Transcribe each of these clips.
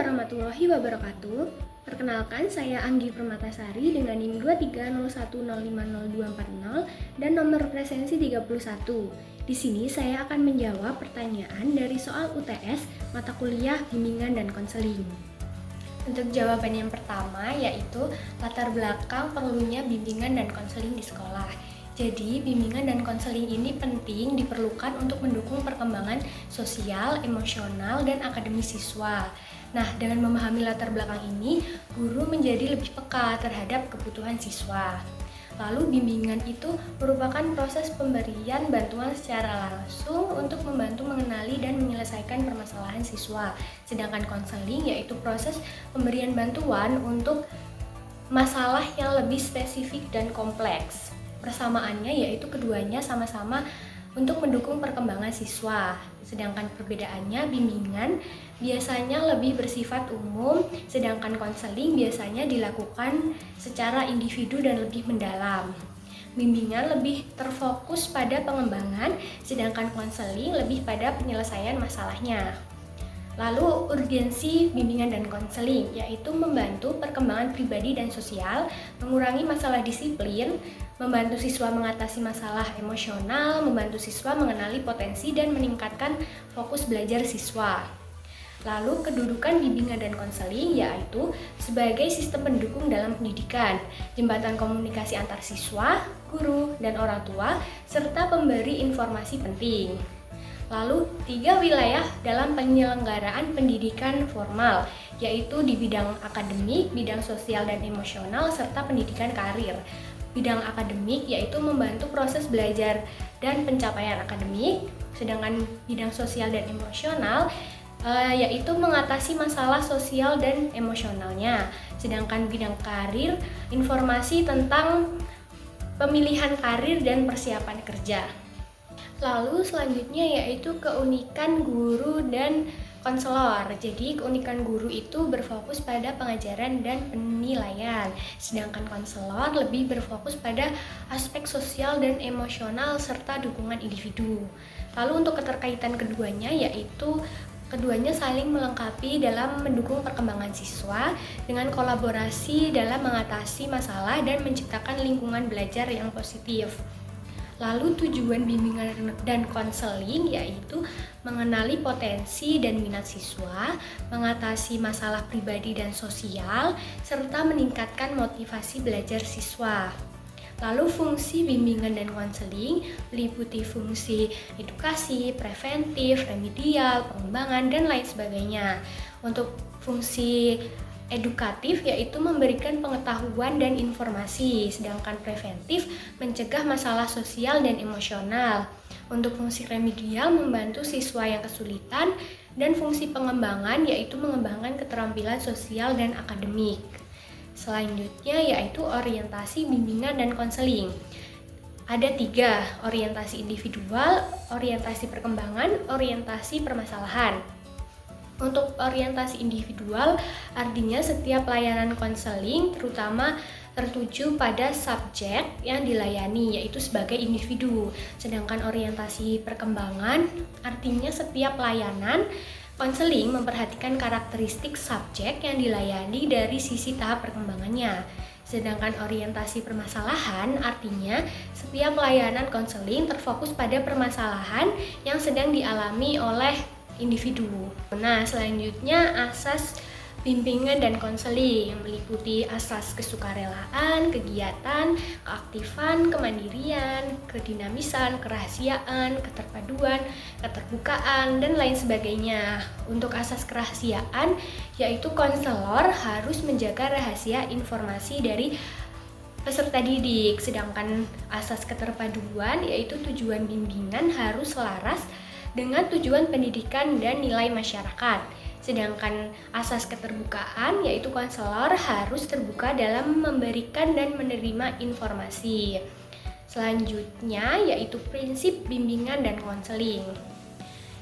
warahmatullahi wabarakatuh. Perkenalkan, saya Anggi Permatasari dengan NIM 230105024 dan nomor presensi 31. Di sini saya akan menjawab pertanyaan dari soal UTS mata kuliah bimbingan dan konseling. Untuk jawaban yang pertama yaitu latar belakang perlunya bimbingan dan konseling di sekolah. Jadi, bimbingan dan konseling ini penting diperlukan untuk mendukung perkembangan sosial, emosional, dan akademis siswa. Nah, dengan memahami latar belakang ini, guru menjadi lebih peka terhadap kebutuhan siswa. Lalu, bimbingan itu merupakan proses pemberian bantuan secara langsung untuk membantu mengenali dan menyelesaikan permasalahan siswa. Sedangkan konseling yaitu proses pemberian bantuan untuk masalah yang lebih spesifik dan kompleks. Persamaannya yaitu keduanya sama-sama untuk mendukung perkembangan siswa. Sedangkan perbedaannya, bimbingan biasanya lebih bersifat umum, sedangkan konseling biasanya dilakukan secara individu dan lebih mendalam. Bimbingan lebih terfokus pada pengembangan, sedangkan konseling lebih pada penyelesaian masalahnya. Lalu urgensi bimbingan dan konseling yaitu membantu perkembangan pribadi dan sosial, mengurangi masalah disiplin, membantu siswa mengatasi masalah emosional, membantu siswa mengenali potensi dan meningkatkan fokus belajar siswa. Lalu kedudukan bimbingan dan konseling yaitu sebagai sistem pendukung dalam pendidikan, jembatan komunikasi antar siswa, guru, dan orang tua, serta pemberi informasi penting. Lalu 3 wilayah dalam penyelenggaraan pendidikan formal, yaitu di bidang akademik, bidang sosial dan emosional, serta pendidikan karir. Bidang akademik yaitu membantu proses belajar dan pencapaian akademik, sedangkan bidang sosial dan emosional yaitu mengatasi masalah sosial dan emosionalnya. Sedangkan bidang karir, informasi tentang pemilihan karir dan persiapan kerja. Lalu selanjutnya yaitu keunikan guru dan konselor. Jadi keunikan guru itu berfokus pada pengajaran dan penilaian, sedangkan konselor lebih berfokus pada aspek sosial dan emosional serta dukungan individu. Lalu untuk keterkaitan keduanya yaitu keduanya saling melengkapi dalam mendukung perkembangan siswa dengan kolaborasi dalam mengatasi masalah dan menciptakan lingkungan belajar yang positif. Lalu tujuan bimbingan dan konseling yaitu mengenali potensi dan minat siswa, mengatasi masalah pribadi dan sosial, serta meningkatkan motivasi belajar siswa. Lalu fungsi bimbingan dan konseling meliputi fungsi edukasi, preventif, remedial, pengembangan, dan lain sebagainya. Untuk fungsi edukatif yaitu memberikan pengetahuan dan informasi, sedangkan preventif mencegah masalah sosial dan emosional. Untuk fungsi remedial membantu siswa yang kesulitan, dan fungsi pengembangan yaitu mengembangkan keterampilan sosial dan akademik. Selanjutnya yaitu orientasi bimbingan dan konseling. Ada 3, orientasi individual, orientasi perkembangan, orientasi permasalahan. Untuk orientasi individual, artinya setiap layanan konseling terutama tertuju pada subjek yang dilayani, yaitu sebagai individu. Sedangkan orientasi perkembangan, artinya setiap layanan konseling memperhatikan karakteristik subjek yang dilayani dari sisi tahap perkembangannya. Sedangkan orientasi permasalahan, artinya setiap layanan konseling terfokus pada permasalahan yang sedang dialami oleh individu. Nah, selanjutnya asas bimbingan dan konseling yang meliputi asas kesukarelaan, kegiatan, keaktifan, kemandirian, kedinamisan, kerahasiaan, keterpaduan, keterbukaan, dan lain sebagainya. Untuk asas kerahasiaan, yaitu konselor harus menjaga rahasia informasi dari peserta didik, sedangkan asas keterpaduan yaitu tujuan bimbingan harus selaras dengan tujuan pendidikan dan nilai masyarakat. Sedangkan asas keterbukaan yaitu konselor harus terbuka dalam memberikan dan menerima informasi. Selanjutnya yaitu prinsip bimbingan dan konseling,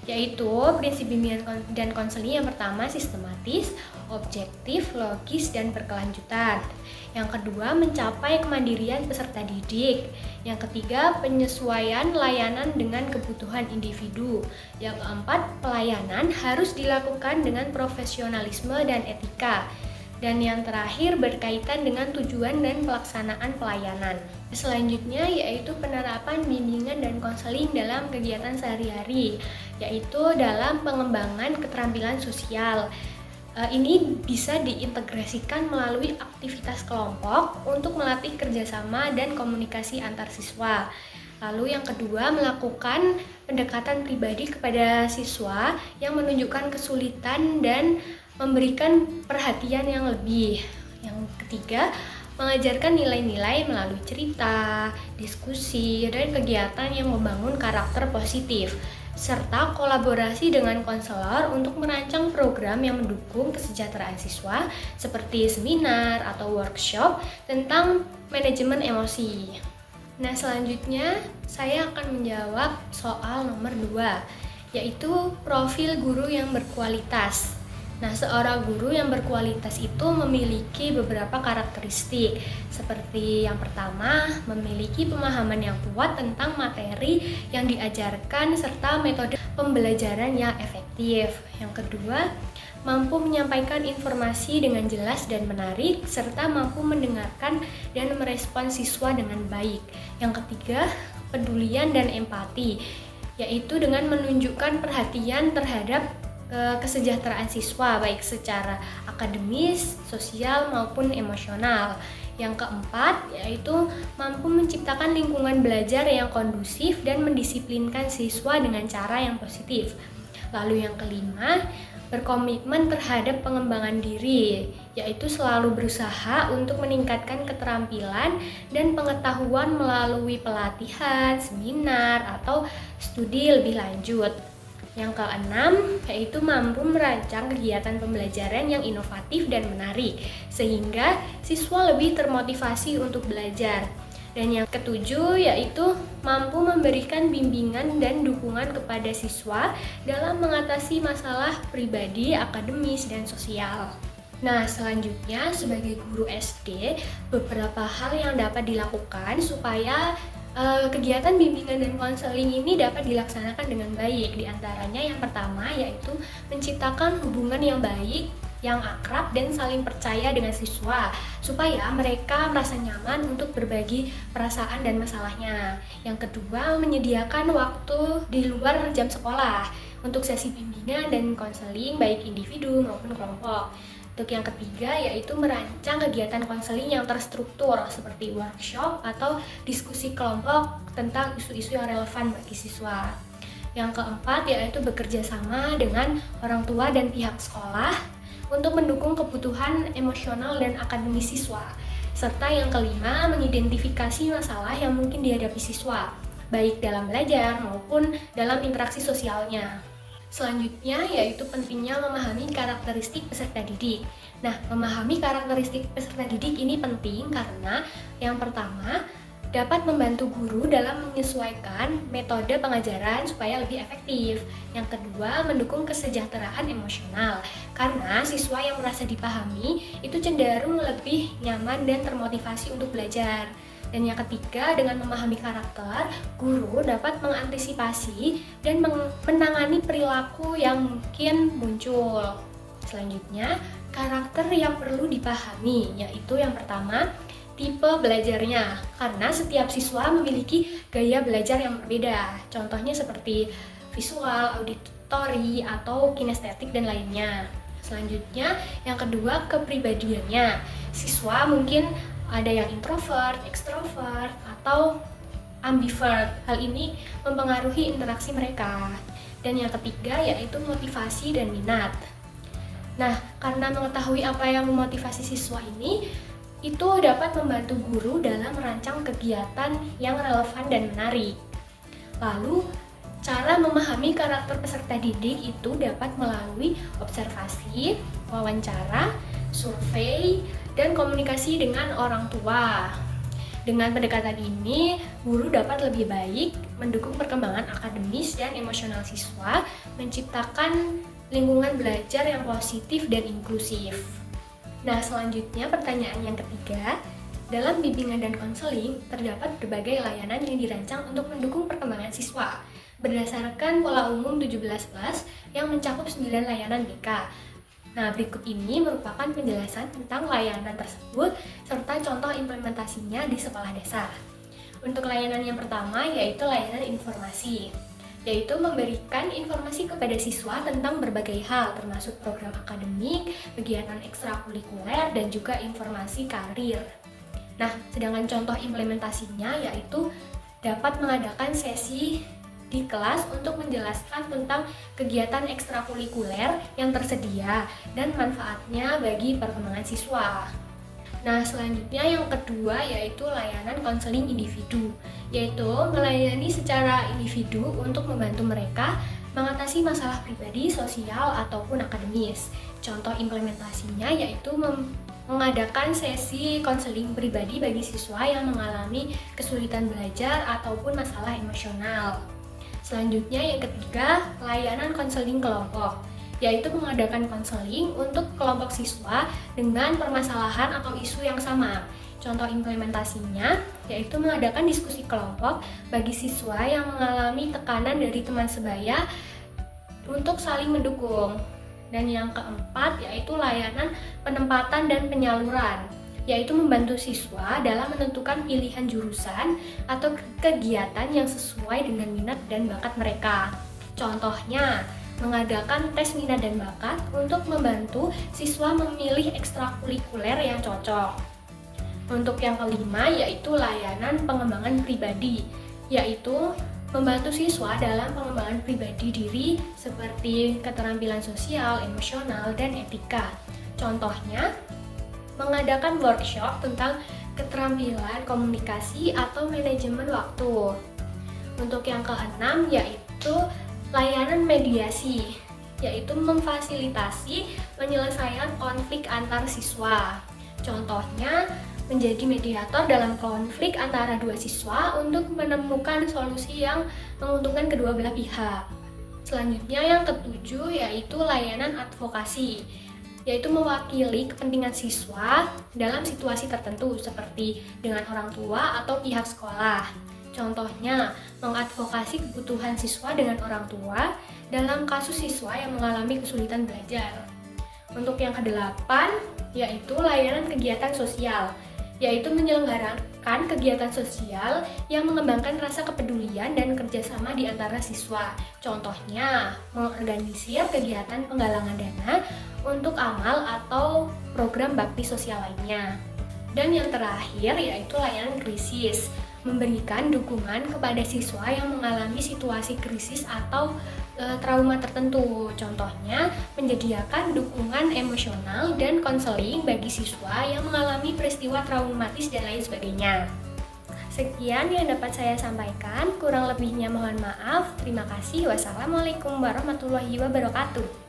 yaitu prinsip bimbingan dan konseling yang pertama sistematis, objektif, logis, dan berkelanjutan. Yang kedua, mencapai kemandirian peserta didik. Yang ketiga, penyesuaian layanan dengan kebutuhan individu. Yang keempat, pelayanan harus dilakukan dengan profesionalisme dan etika. Dan yang terakhir berkaitan dengan tujuan dan pelaksanaan pelayanan. Selanjutnya yaitu penerapan bimbingan dan konseling dalam kegiatan sehari-hari, yaitu dalam pengembangan keterampilan sosial. Ini bisa diintegrasikan melalui aktivitas kelompok untuk melatih kerjasama dan komunikasi antar siswa. Lalu yang kedua, melakukan pendekatan pribadi kepada siswa yang menunjukkan kesulitan dan memberikan perhatian yang lebih. Yang ketiga, mengajarkan nilai-nilai melalui cerita, diskusi, dan kegiatan yang membangun karakter positif, serta kolaborasi dengan konselor untuk merancang program yang mendukung kesejahteraan siswa seperti seminar atau workshop tentang manajemen emosi. Nah, selanjutnya saya akan menjawab soal nomor 2, yaitu profil guru yang berkualitas. Nah, seorang guru yang berkualitas itu memiliki beberapa karakteristik, seperti yang pertama, memiliki pemahaman yang kuat tentang materi yang diajarkan serta metode pembelajaran yang efektif. Yang kedua, mampu menyampaikan informasi dengan jelas dan menarik, serta mampu mendengarkan dan merespon siswa dengan baik. Yang ketiga, kepedulian dan empati, yaitu dengan menunjukkan perhatian terhadap kesejahteraan siswa baik secara akademis, sosial maupun emosional. Yang keempat yaitu mampu menciptakan lingkungan belajar yang kondusif dan mendisiplinkan siswa dengan cara yang positif. Lalu yang kelima, berkomitmen terhadap pengembangan diri, yaitu selalu berusaha untuk meningkatkan keterampilan dan pengetahuan melalui pelatihan, seminar, atau studi lebih lanjut. Yang keenam, yaitu mampu merancang kegiatan pembelajaran yang inovatif dan menarik, sehingga siswa lebih termotivasi untuk belajar. Dan yang ketujuh, yaitu mampu memberikan bimbingan dan dukungan kepada siswa dalam mengatasi masalah pribadi, akademis, dan sosial. Nah, selanjutnya sebagai guru SD, beberapa hal yang dapat dilakukan supaya kegiatan bimbingan dan konseling ini dapat dilaksanakan dengan baik. Di antaranya yang pertama yaitu menciptakan hubungan yang baik, yang akrab dan saling percaya dengan siswa supaya mereka merasa nyaman untuk berbagi perasaan dan masalahnya. Yang kedua, menyediakan waktu di luar jam sekolah untuk sesi bimbingan dan konseling baik individu maupun kelompok. Untuk yang ketiga yaitu merancang kegiatan konseling yang terstruktur seperti workshop atau diskusi kelompok tentang isu-isu yang relevan bagi siswa. Yang keempat yaitu bekerja sama dengan orang tua dan pihak sekolah untuk mendukung kebutuhan emosional dan akademis siswa. Serta yang kelima, mengidentifikasi masalah yang mungkin dihadapi siswa, baik dalam belajar maupun dalam interaksi sosialnya. Selanjutnya yaitu pentingnya memahami karakteristik peserta didik. Nah, memahami karakteristik peserta didik ini penting karena yang pertama dapat membantu guru dalam menyesuaikan metode pengajaran supaya lebih efektif. Yang kedua, mendukung kesejahteraan emosional karena siswa yang merasa dipahami itu cenderung lebih nyaman dan termotivasi untuk belajar. Dan yang ketiga, dengan memahami karakter, guru dapat mengantisipasi dan menangani perilaku yang mungkin muncul. Selanjutnya, karakter yang perlu dipahami, yaitu yang pertama, tipe belajarnya, karena setiap siswa memiliki gaya belajar yang berbeda. Contohnya seperti visual, auditori, atau kinestetik, dan lainnya. Selanjutnya, yang kedua, kepribadiannya. Siswa mungkin ada yang introvert, extrovert, atau ambivert. Hal ini mempengaruhi interaksi mereka. Dan yang ketiga yaitu motivasi dan minat. Nah, karena mengetahui apa yang memotivasi siswa ini, itu dapat membantu guru dalam merancang kegiatan yang relevan dan menarik. Lalu, cara memahami karakter peserta didik itu dapat melalui observasi, wawancara, survei, dan komunikasi dengan orang tua. Dengan pendekatan ini, guru dapat lebih baik mendukung perkembangan akademis dan emosional siswa, menciptakan lingkungan belajar yang positif dan inklusif. Nah, selanjutnya pertanyaan yang ketiga, dalam bimbingan dan konseling terdapat berbagai layanan yang dirancang untuk mendukung perkembangan siswa berdasarkan pola umum 17+ yang mencakup 9 layanan BK. Nah, berikut ini merupakan penjelasan tentang layanan tersebut serta contoh implementasinya di sekolah dasar. Untuk layanan yang pertama yaitu layanan informasi, yaitu memberikan informasi kepada siswa tentang berbagai hal termasuk program akademik, kegiatan ekstrakurikuler, dan juga informasi karir. Nah, sedangkan contoh implementasinya yaitu dapat mengadakan sesi di kelas untuk menjelaskan tentang kegiatan ekstrakurikuler yang tersedia dan manfaatnya bagi perkembangan siswa. Nah, selanjutnya yang kedua yaitu layanan konseling individu, yaitu melayani secara individu untuk membantu mereka mengatasi masalah pribadi, sosial, ataupun akademis. Contoh implementasinya yaitu mengadakan sesi konseling pribadi bagi siswa yang mengalami kesulitan belajar ataupun masalah emosional. Selanjutnya yang ketiga, layanan konseling kelompok, yaitu mengadakan konseling untuk kelompok siswa dengan permasalahan atau isu yang sama. Contoh implementasinya yaitu mengadakan diskusi kelompok bagi siswa yang mengalami tekanan dari teman sebaya untuk saling mendukung. Dan yang keempat yaitu layanan penempatan dan penyaluran, yaitu membantu siswa dalam menentukan pilihan jurusan atau kegiatan yang sesuai dengan minat dan bakat mereka. Contohnya, mengadakan tes minat dan bakat untuk membantu siswa memilih ekstrakurikuler yang cocok. Untuk yang kelima yaitu layanan pengembangan pribadi, yaitu membantu siswa dalam pengembangan pribadi diri seperti keterampilan sosial, emosional, dan etika. Contohnya, mengadakan workshop tentang keterampilan komunikasi atau manajemen waktu. Untuk yang keenam yaitu layanan mediasi, yaitu memfasilitasi penyelesaian konflik antar siswa. Contohnya, menjadi mediator dalam konflik antara dua siswa untuk menemukan solusi yang menguntungkan kedua belah pihak. Selanjutnya yang ketujuh yaitu layanan advokasi, yaitu mewakili kepentingan siswa dalam situasi tertentu seperti dengan orang tua atau pihak sekolah. Contohnya, mengadvokasi kebutuhan siswa dengan orang tua dalam kasus siswa yang mengalami kesulitan belajar. Untuk yang kedelapan, yaitu layanan kegiatan sosial, yaitu menyelenggarakan kegiatan sosial yang mengembangkan rasa kepedulian dan kerjasama di antara siswa. Contohnya, mengorganisir kegiatan penggalangan dana untuk amal atau program bakti sosial lainnya. Dan yang terakhir yaitu layanan krisis, memberikan dukungan kepada siswa yang mengalami situasi krisis atau trauma tertentu. Contohnya, menyediakan dukungan emosional dan konseling bagi siswa yang mengalami peristiwa traumatis dan lain sebagainya. Sekian yang dapat saya sampaikan, kurang lebihnya mohon maaf. Terima kasih. Wassalamualaikum warahmatullahi wabarakatuh.